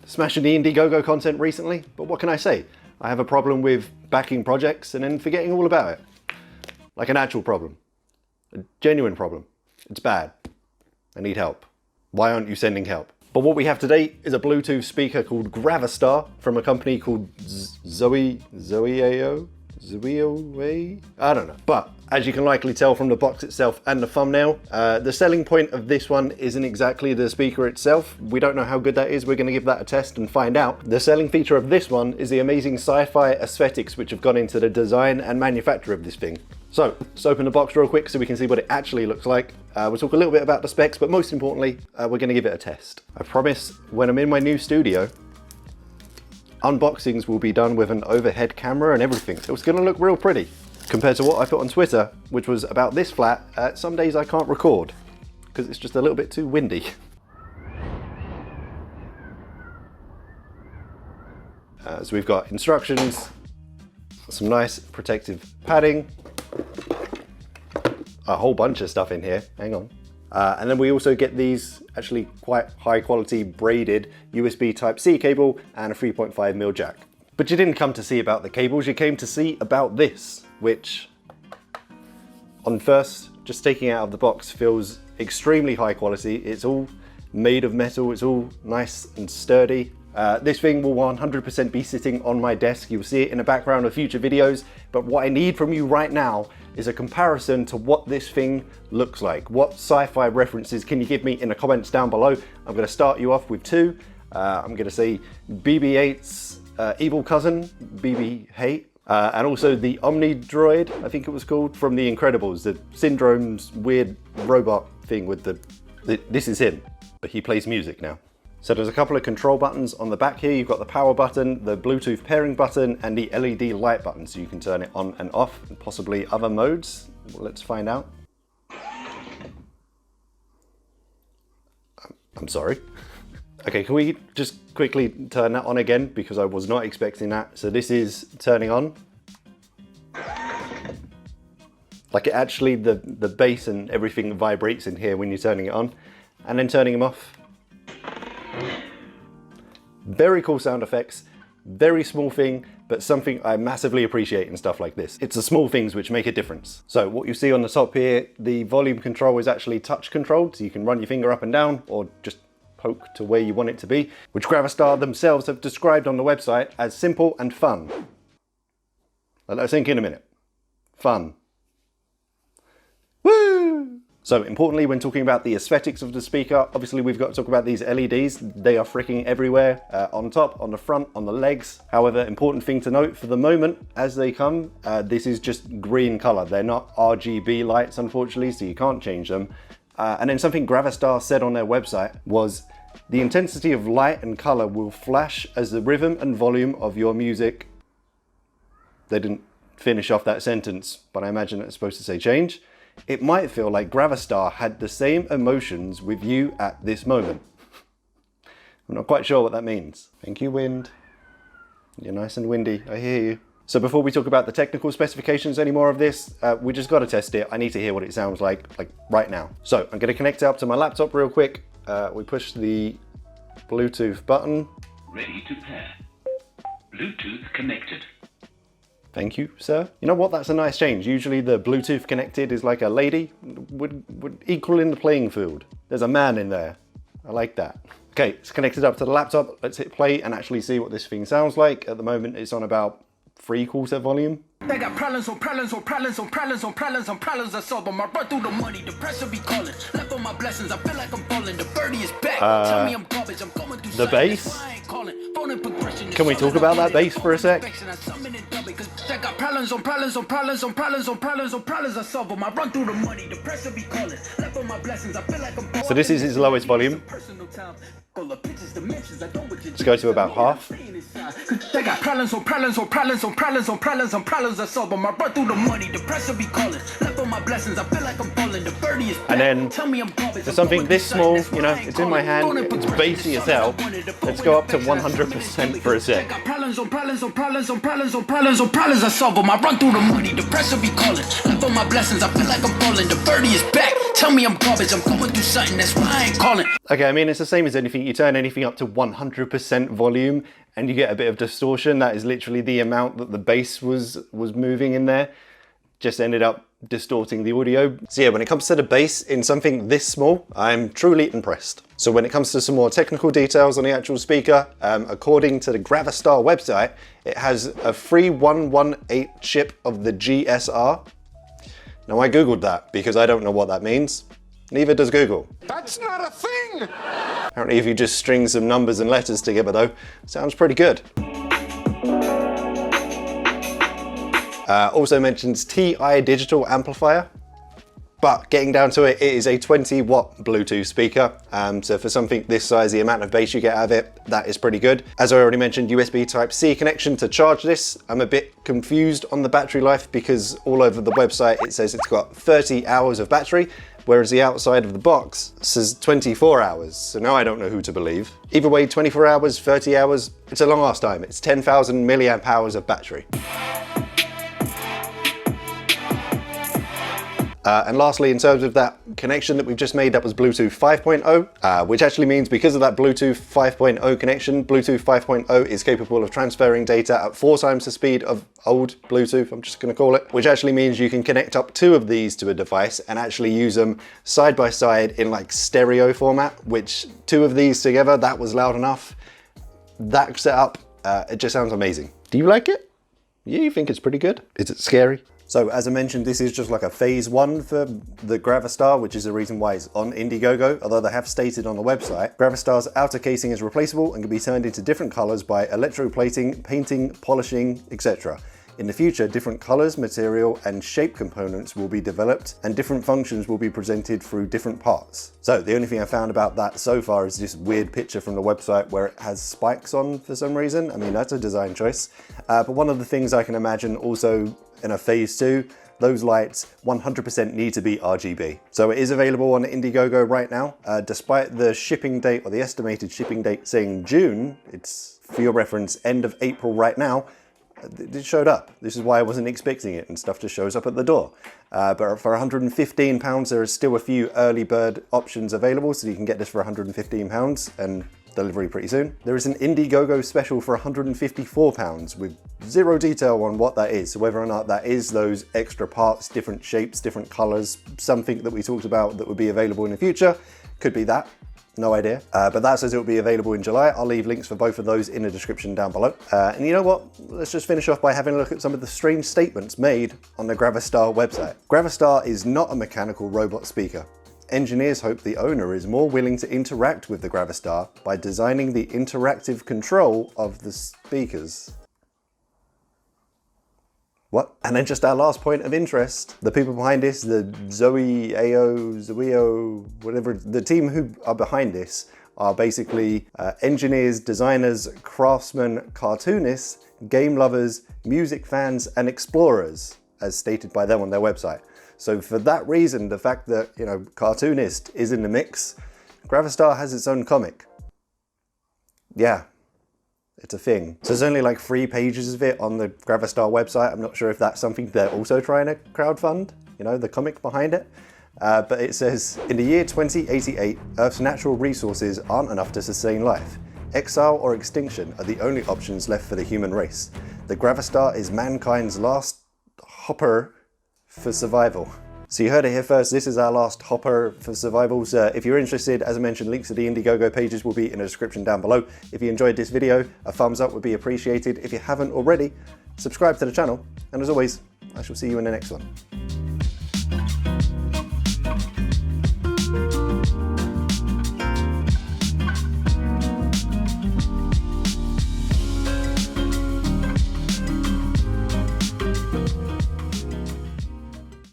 Smashing the Indiegogo content recently, but what can I say? I have a problem with backing projects and then forgetting all about it. Like an actual problem. A genuine problem. It's bad. I need help. Why aren't you sending help? But what we have today is a Bluetooth speaker called Gravastar from a company called Zoeao? I don't know. But as you can likely tell from the box itself and the thumbnail, the selling point of this one isn't exactly the speaker itself. We don't know how good that is. We're going to give that a test and find out. The selling feature of this one is the amazing sci-fi aesthetics which have gone into the design and manufacture of this thing. So let's open the box real quick so we can see what it actually looks like. We'll talk a little bit about the specs, but most importantly, we're going to give it a test. I promise when I'm in my new studio, unboxings will be done with an overhead camera and everything. It's going to look real pretty. Compared to what I put on Twitter, which was about this flat, some days I can't record because it's just a little bit too windy. So we've got instructions, some nice protective padding, a whole bunch of stuff in here, hang on. And then we also get these actually quite high quality braided USB Type-C cable and a 3.5mm jack. But you didn't come to see about the cables, you came to see about this, which on first, just taking it out of the box, feels extremely high quality. It's all made of metal, it's all nice and sturdy. This thing will 100% be sitting on my desk. You'll see it in the background of future videos. But what I need from you right now is a comparison to what this thing looks like. What sci-fi references can you give me in the comments down below? I'm going to start you off with two. I'm going to say BB-8's evil cousin, BB-8, and also the Omni Droid, I think it was called, from The Incredibles, the Syndrome's weird robot thing with this is him, but he plays music now. So there's a couple of control buttons on the back here. You've got the power button, the Bluetooth pairing button, and the LED light button, so you can turn it on and off, and possibly other modes. Well, let's find out. I'm sorry. Okay, can we just quickly turn that on again, because I was not expecting that. So this is turning on. Like it actually, the bass and everything vibrates in here when you're turning it on, and then turning them off. Very cool sound effects, very small thing, but something I massively appreciate in stuff like this. It's the small things which make a difference. So what you see on the top here, the volume control is actually touch controlled, so you can run your finger up and down or just poke to where you want it to be, which Gravastar themselves have described on the website as simple and fun. Let that sink in a minute. Fun. Woo! So importantly, when talking about the aesthetics of the speaker, obviously we've got to talk about these LEDs. They are freaking everywhere, on top, on the front, on the legs. However, important thing to note for the moment, as they come, this is just green color. They're not RGB lights, unfortunately, so you can't change them. And then something Gravastar said on their website was, the intensity of light and color will flash as the rhythm and volume of your music. They didn't finish off that sentence, but I imagine it's supposed to say change. It might feel like Gravastar had the same emotions with you at this moment. I'm not quite sure what that means. Thank you, wind. You're nice and windy, I hear you. So before we talk about the technical specifications anymore of this, we just got to test it. I need to hear what it sounds like right now. So I'm going to connect it up to my laptop real quick. We push the Bluetooth button. Ready to pair. Bluetooth connected. Thank you, sir. You know what? That's a nice change. Usually the Bluetooth connected is like a lady. Would equal in the playing field. There's a man in there. I like that. Okay, it's connected up to the laptop. Let's hit play and actually see what this thing sounds like. At the moment, it's on about 3/4 volume. They got problems on problems on problems on problems on problems on problems I solve them. I run through the money, the pressure be calling. Left on my blessings, I feel like I'm falling. The birdie is back. Tell me I'm garbage, I'm going through the bass. Can we talk about that bass for a sec? I got problems on problems on problems on problems on problems on problems I solve them. I run through the money, the pressure be calling. Left on my blessings, I feel like I'm falling. So this is his lowest volume. Let's go to about half. They got problems on problems on problems on problems on problems on problems I solve them. I run through the money, the pressure be calling. Left on my blessings, I feel like I'm falling. The birdie is back. And then for something this small, you know, it's in my hand, it's bassy as hell. Let's go up to 100% for a sec. Problems on problems on problems on problems on problems on problems I solve them. I run through the money, the pressure be calling. Left on my blessings, I feel like I'm falling. The birdie is back. Tell me I'm garbage, I'm going through something, that's why I ain't calling. Okay, I mean, it's the same as anything. You turn anything up to 100% volume and you get a bit of distortion. That is literally the amount that the bass was moving in there. Just ended up distorting the audio. So yeah, when it comes to the bass in something this small, I'm truly impressed. So when it comes to some more technical details on the actual speaker, according to the Gravastar website, it has a 3118 chip of the GSR. Now I googled that because I don't know what that means. Neither does Google. That's not a thing! Apparently if you just string some numbers and letters together though, sounds pretty good. Also mentions TI digital amplifier, but getting down to it, it is a 20 watt Bluetooth speaker. So for something this size, the amount of bass you get out of it, that is pretty good. As I already mentioned, USB Type-C connection to charge this. I'm a bit confused on the battery life because all over the website it says it's got 30 hours of battery, whereas the outside of the box says 24 hours. So now I don't know who to believe. Either way, 24 hours, 30 hours, it's a long ass time. It's 10,000 milliamp hours of battery. And lastly, in terms of that connection that we've just made, that was Bluetooth 5.0, which actually means because of that Bluetooth 5.0 connection, Bluetooth 5.0 is capable of transferring data at 4 times the speed of old Bluetooth, I'm just going to call it, which actually means you can connect up 2 of these to a device and actually use them side by side in like stereo format, which 2 of these together, that was loud enough. That setup, it just sounds amazing. Do you like it? Yeah, you think it's pretty good? Is it scary? So as I mentioned, this is just like a phase 1 for the Gravastar, which is the reason why it's on Indiegogo, although they have stated on the website, Gravastar's outer casing is replaceable and can be turned into different colors by electroplating, painting, polishing, etc. In the future, different colors, material, and shape components will be developed and different functions will be presented through different parts. So the only thing I found about that so far is this weird picture from the website where it has spikes on for some reason. I mean, that's a design choice. But one of the things I can imagine also in a phase 2, those lights 100% need to be RGB. So it is available on Indiegogo right now. Despite the shipping date or the estimated shipping date saying June, it's, for your reference, end of April right now. It showed up. This is why I wasn't expecting it, and stuff just shows up at the door. But for £115, there is still a few early bird options available, so you can get this for £115 and delivery pretty soon. There is an Indiegogo special for £154 with zero detail on what that is. So whether or not that is those extra parts, different shapes, different colors, something that we talked about that would be available in the future, could be that. No idea, but that says it will be available in July. I'll leave links for both of those in the description down below. And you know what? Let's just finish off by having a look at some of the strange statements made on the Gravastar website. Gravastar is not a mechanical robot speaker. Engineers hope the owner is more willing to interact with the Gravastar by designing the interactive control of the speakers. What? And then just our last point of interest, the people behind this, the Zoeo, whatever, the team who are behind this are basically engineers, designers, craftsmen, cartoonists, game lovers, music fans, and explorers, as stated by them on their website. So for that reason, the fact that, you know, cartoonist is in the mix, Gravastar has its own comic. Yeah. It's a thing. So there's only like 3 pages of it on the Gravastar website. I'm not sure if that's something they're also trying to crowdfund, you know, the comic behind it. But it says, in the year 2088, Earth's natural resources aren't enough to sustain life. Exile or extinction are the only options left for the human race. The Gravastar is mankind's last hopper for survival. So you heard it here first, this is our last hopper for survivals. If you're interested, as I mentioned, links to the Indiegogo pages will be in the description down below. If you enjoyed this video, a thumbs up would be appreciated. If you haven't already, subscribe to the channel. And as always, I shall see you in the next one.